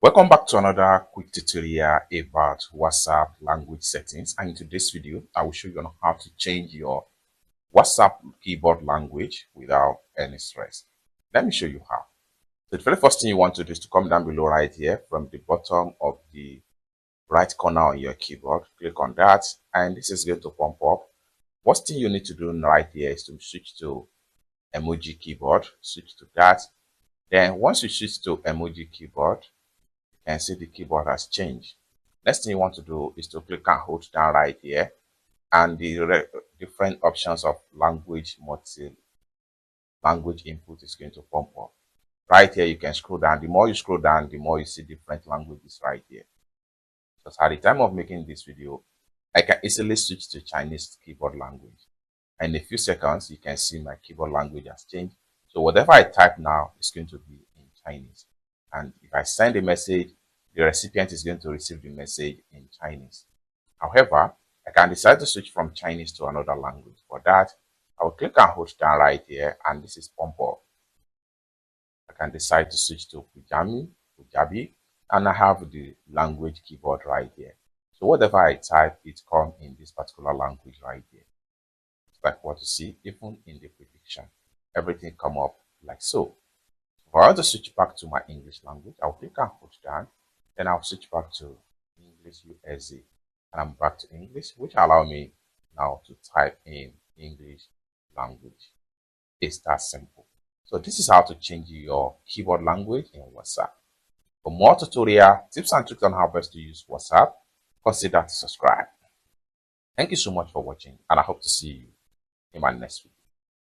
Welcome back to another quick tutorial about WhatsApp language settings, and in today's video I will show you on how to change your WhatsApp keyboard language without any stress. Let me show you how. So the very first thing you want to do is to come down below right here from the bottom of the right corner on your keyboard. Click on that and this is going to pump up. First thing you need to do right here is to switch to emoji keyboard. Switch to that. Then once you switch to emoji keyboard, and see the keyboard has changed. Next thing you want to do is to click and hold down right here, and the different options of language language input is going to pump up. Right here you can scroll down. The more you scroll down, the more you see different languages right here. So at the time of making this video, I can easily switch to Chinese keyboard language. And in a few seconds, you can see my keyboard language has changed. So whatever I type now is going to be in Chinese. And if I send a message, the recipient is going to receive the message in Chinese. However, I can decide to switch from Chinese to another language. For that, I will click and hold down right here, and this is pump up. I can decide to switch to Punjabi, and I have the language keyboard right here. So whatever I type, it comes in this particular language right here. Like what you see, even in the prediction, everything come up like so. If I want to switch back to my English language, I'll click and hold down, then I'll switch back to English USA, and I'm back to English, which allow me now to type in English language. It's that simple. So this is how to change your keyboard language in WhatsApp. For more tutorial tips and tricks on how best to use WhatsApp, consider to subscribe. Thank you so much for watching, and I hope to see you in my next video.